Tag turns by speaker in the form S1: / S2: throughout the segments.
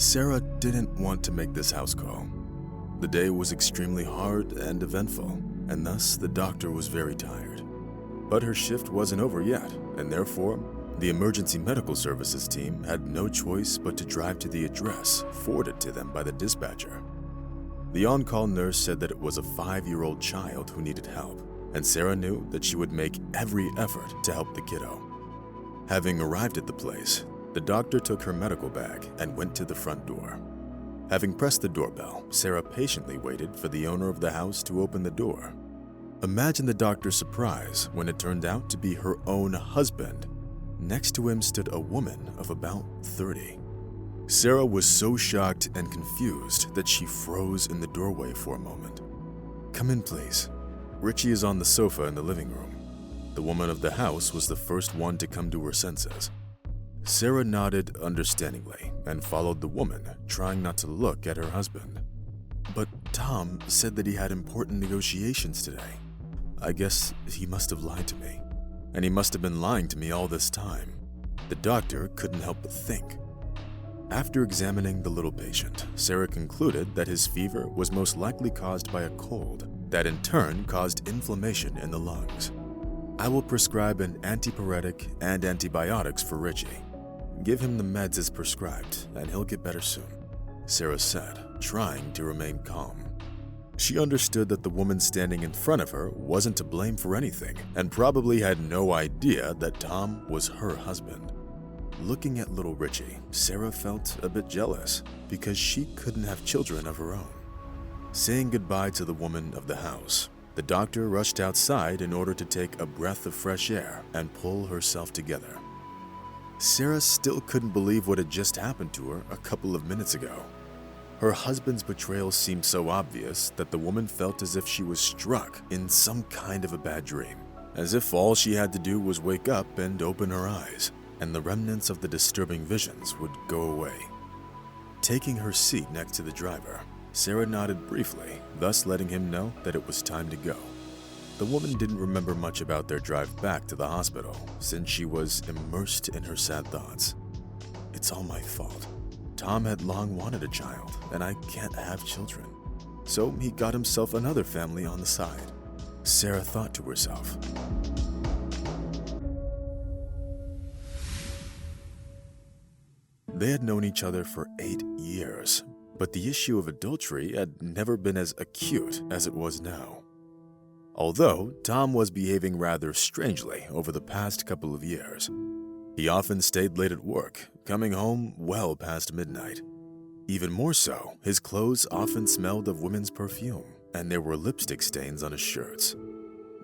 S1: Sarah didn't want to make this house call. The day was extremely hard and eventful, and thus the doctor was very tired. But her shift wasn't over yet, and therefore, the emergency medical services team had no choice but to drive to the address forwarded to them by the dispatcher. The on-call nurse said that it was a 5-year-old child who needed help, and Sarah knew that she would make every effort to help the kiddo. Having arrived at the place, the doctor took her medical bag and went to the front door. Having pressed the doorbell, Sarah patiently waited for the owner of the house to open the door. Imagine the doctor's surprise when it turned out to be her own husband. Next to him stood a woman of about 30. Sarah was so shocked and confused that she froze in the doorway for a moment. "Come in, please. Richie is on the sofa in the living room." The woman of the house was the first one to come to her senses. Sarah nodded understandingly and followed the woman, trying not to look at her husband. "But Tom said that he had important negotiations today. I guess he must have lied to me. And he must have been lying to me all this time." The doctor couldn't help but think. After examining the little patient, Sarah concluded that his fever was most likely caused by a cold, that in turn caused inflammation in the lungs. "I will prescribe an antipyretic and antibiotics for Richie. Give him the meds as prescribed, and he'll get better soon," Sarah said, trying to remain calm. She understood that the woman standing in front of her wasn't to blame for anything and probably had no idea that Tom was her husband. Looking at little Richie, Sarah felt a bit jealous because she couldn't have children of her own. Saying goodbye to the woman of the house, the doctor rushed outside in order to take a breath of fresh air and pull herself together. Sarah still couldn't believe what had just happened to her a couple of minutes ago. Her husband's betrayal seemed so obvious that the woman felt as if she was struck in some kind of a bad dream, as if all she had to do was wake up and open her eyes, and the remnants of the disturbing visions would go away. Taking her seat next to the driver, Sarah nodded briefly, thus letting him know that it was time to go. The woman didn't remember much about their drive back to the hospital, since she was immersed in her sad thoughts. "It's all my fault. Tom had long wanted a child, and I can't have children. So he got himself another family on the side," Sarah thought to herself. They had known each other for 8 years, but the issue of adultery had never been as acute as it was now. Although Tom was behaving rather strangely over the past couple of years, he often stayed late at work, coming home well past midnight. Even more so, his clothes often smelled of women's perfume, and there were lipstick stains on his shirts.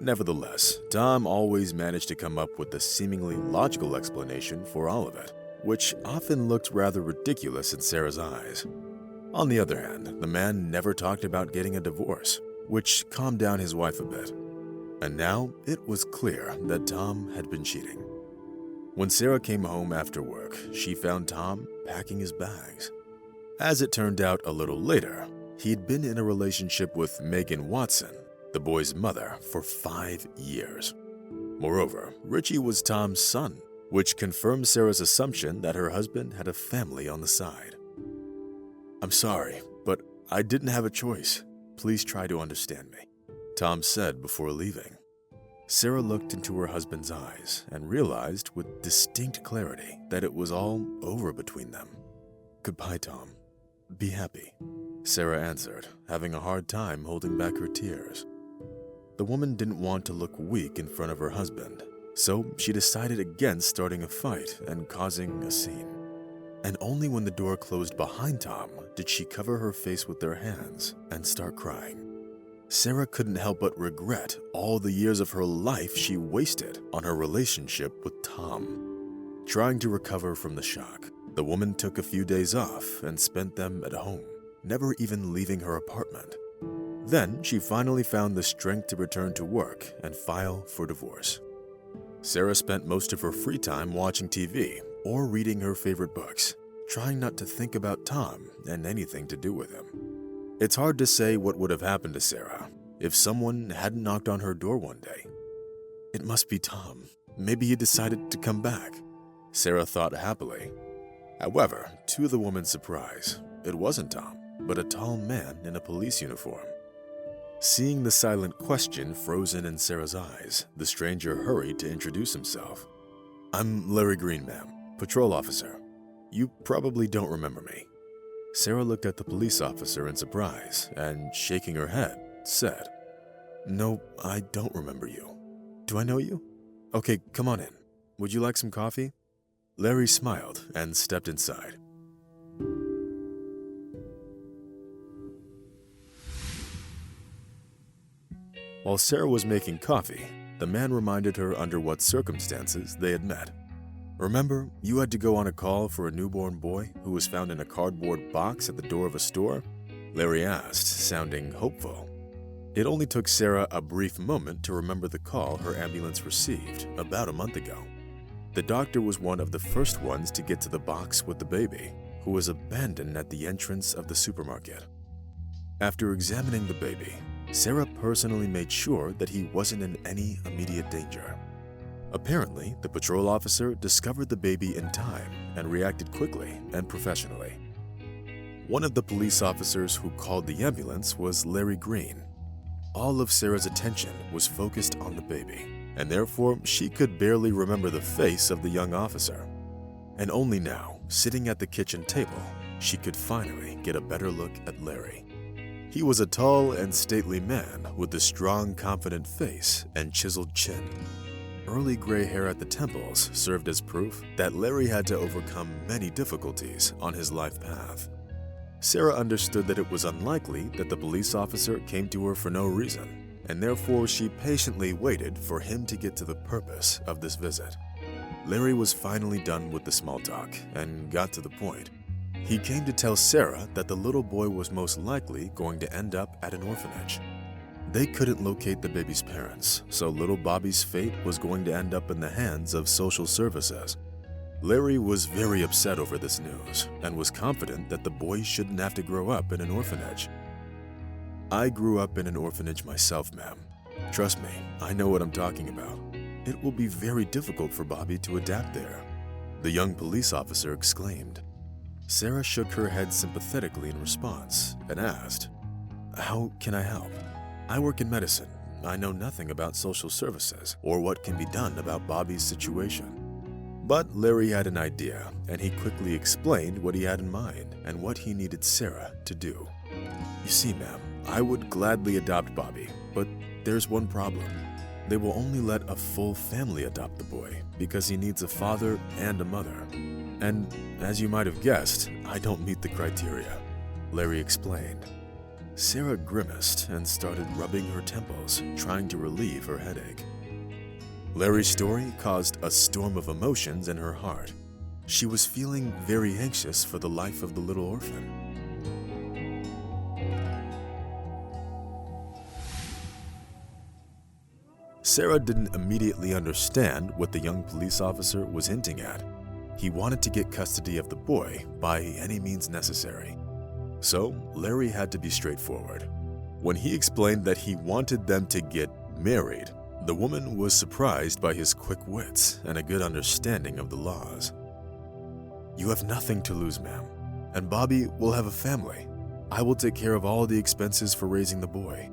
S1: Nevertheless, Tom always managed to come up with a seemingly logical explanation for all of it, which often looked rather ridiculous in Sarah's eyes. On the other hand, the man never talked about getting a divorce, which calmed down his wife a bit. And now it was clear that Tom had been cheating. When Sarah came home after work, she found Tom packing his bags. As it turned out a little later, he'd been in a relationship with Megan Watson, the boy's mother, for 5 years. Moreover, Richie was Tom's son, which confirmed Sarah's assumption that her husband had a family on the side. "I'm sorry, but I didn't have a choice. Please try to understand me," Tom said before leaving. Sarah looked into her husband's eyes and realized with distinct clarity that it was all over between them. "Goodbye, Tom. Be happy," Sarah answered, having a hard time holding back her tears. The woman didn't want to look weak in front of her husband, so she decided against starting a fight and causing a scene. And only when the door closed behind Tom did she cover her face with her hands and start crying. Sarah couldn't help but regret all the years of her life she wasted on her relationship with Tom. Trying to recover from the shock, the woman took a few days off and spent them at home, never even leaving her apartment. Then she finally found the strength to return to work and file for divorce. Sarah spent most of her free time watching TV or reading her favorite books, trying not to think about Tom and anything to do with him. It's hard to say what would have happened to Sarah if someone hadn't knocked on her door one day. "It must be Tom. Maybe he decided to come back," Sarah thought happily. However, to the woman's surprise, it wasn't Tom, but a tall man in a police uniform. Seeing the silent question frozen in Sarah's eyes, the stranger hurried to introduce himself. "I'm Larry Green, ma'am, patrol officer. You probably don't remember me." Sarah looked at the police officer in surprise and, shaking her head, said, "No, I don't remember you. Do I know you? Okay, come on in. Would you like some coffee?" Larry smiled and stepped inside. While Sarah was making coffee, the man reminded her under what circumstances they had met. "Remember, you had to go on a call for a newborn boy who was found in a cardboard box at the door of a store?" Larry asked, sounding hopeful. It only took Sarah a brief moment to remember the call her ambulance received about a month ago. The doctor was one of the first ones to get to the box with the baby, who was abandoned at the entrance of the supermarket. After examining the baby, Sarah personally made sure that he wasn't in any immediate danger. Apparently, the patrol officer discovered the baby in time and reacted quickly and professionally. One of the police officers who called the ambulance was Larry Green. All of Sarah's attention was focused on the baby, and therefore she could barely remember the face of the young officer. And only now, sitting at the kitchen table, she could finally get a better look at Larry. He was a tall and stately man with a strong, confident face and chiseled chin. Early gray hair at the temples served as proof that Larry had to overcome many difficulties on his life path. Sarah understood that it was unlikely that the police officer came to her for no reason, and therefore she patiently waited for him to get to the purpose of this visit. Larry was finally done with the small talk and got to the point. He came to tell Sarah that the little boy was most likely going to end up at an orphanage. They couldn't locate the baby's parents, so little Bobby's fate was going to end up in the hands of social services. Larry was very upset over this news and was confident that the boy shouldn't have to grow up in an orphanage. "I grew up in an orphanage myself, ma'am. Trust me, I know what I'm talking about. It will be very difficult for Bobby to adapt there," the young police officer exclaimed. Sarah shook her head sympathetically in response and asked, "How can I help? I work in medicine. I know nothing about social services or what can be done about Bobby's situation." But Larry had an idea, and he quickly explained what he had in mind and what he needed Sarah to do. "You see, ma'am, I would gladly adopt Bobby, but there's one problem. They will only let a full family adopt the boy because he needs a father and a mother. And as you might have guessed, I don't meet the criteria," Larry explained. Sarah grimaced and started rubbing her temples, trying to relieve her headache. Larry's story caused a storm of emotions in her heart. She was feeling very anxious for the life of the little orphan. Sarah didn't immediately understand what the young police officer was hinting at. He wanted to get custody of the boy by any means necessary. So Larry had to be straightforward. When he explained that he wanted them to get married, the woman was surprised by his quick wits and a good understanding of the laws. "You have nothing to lose, ma'am, and Bobby will have a family. I will take care of all the expenses for raising the boy,"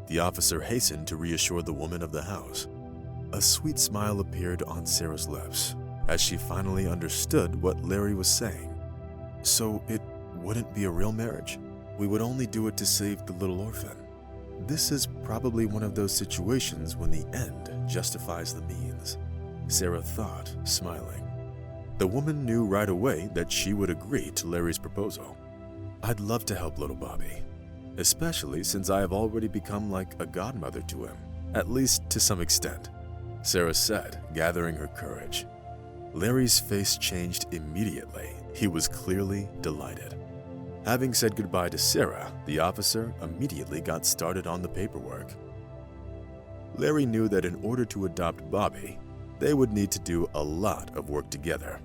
S1: the officer hastened to reassure the woman of the house. A sweet smile appeared on Sarah's lips as she finally understood what Larry was saying. "So it wouldn't be a real marriage? We would only do it to save the little orphan. This is probably one of those situations when the end justifies the means," Sarah thought, smiling. The woman knew right away that she would agree to Larry's proposal. "I'd love to help little Bobby, especially since I have already become like a godmother to him, at least to some extent," Sarah said, gathering her courage. Larry's face changed immediately. He was clearly delighted. Having said goodbye to Sarah, the officer immediately got started on the paperwork. Larry knew that in order to adopt Bobby, they would need to do a lot of work together.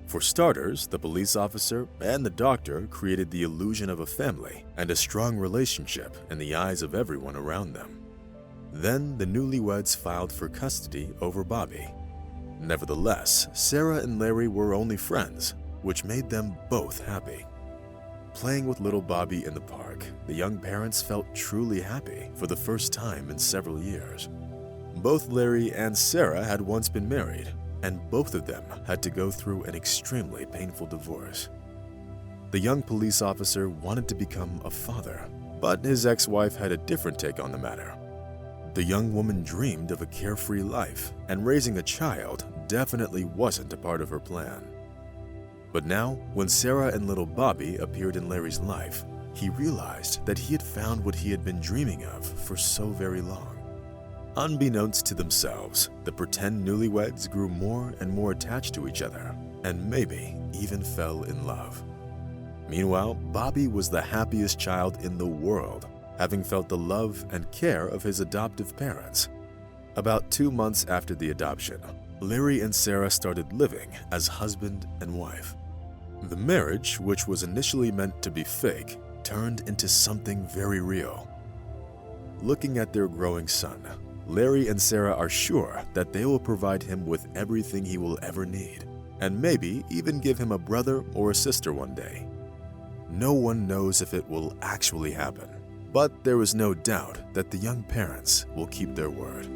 S1: For starters, the police officer and the doctor created the illusion of a family and a strong relationship in the eyes of everyone around them. Then the newlyweds filed for custody over Bobby. Nevertheless, Sarah and Larry were only friends. which made them both happy. Playing with little Bobby in the park, the young parents felt truly happy for the first time in several years. Both Larry and Sarah had once been married, and both of them had to go through an extremely painful divorce. The young police officer wanted to become a father, but his ex-wife had a different take on the matter. The young woman dreamed of a carefree life, and raising a child definitely wasn't a part of her plan. But now, when Sarah and little Bobby appeared in Larry's life, he realized that he had found what he had been dreaming of for so very long. Unbeknownst to themselves, the pretend newlyweds grew more and more attached to each other, and maybe even fell in love. Meanwhile, Bobby was the happiest child in the world, having felt the love and care of his adoptive parents. About 2 months after the adoption, Larry and Sarah started living as husband and wife. The marriage, which was initially meant to be fake, turned into something very real. Looking at their growing son, Larry and Sarah are sure that they will provide him with everything he will ever need, and maybe even give him a brother or a sister one day. No one knows if it will actually happen, but there is no doubt that the young parents will keep their word.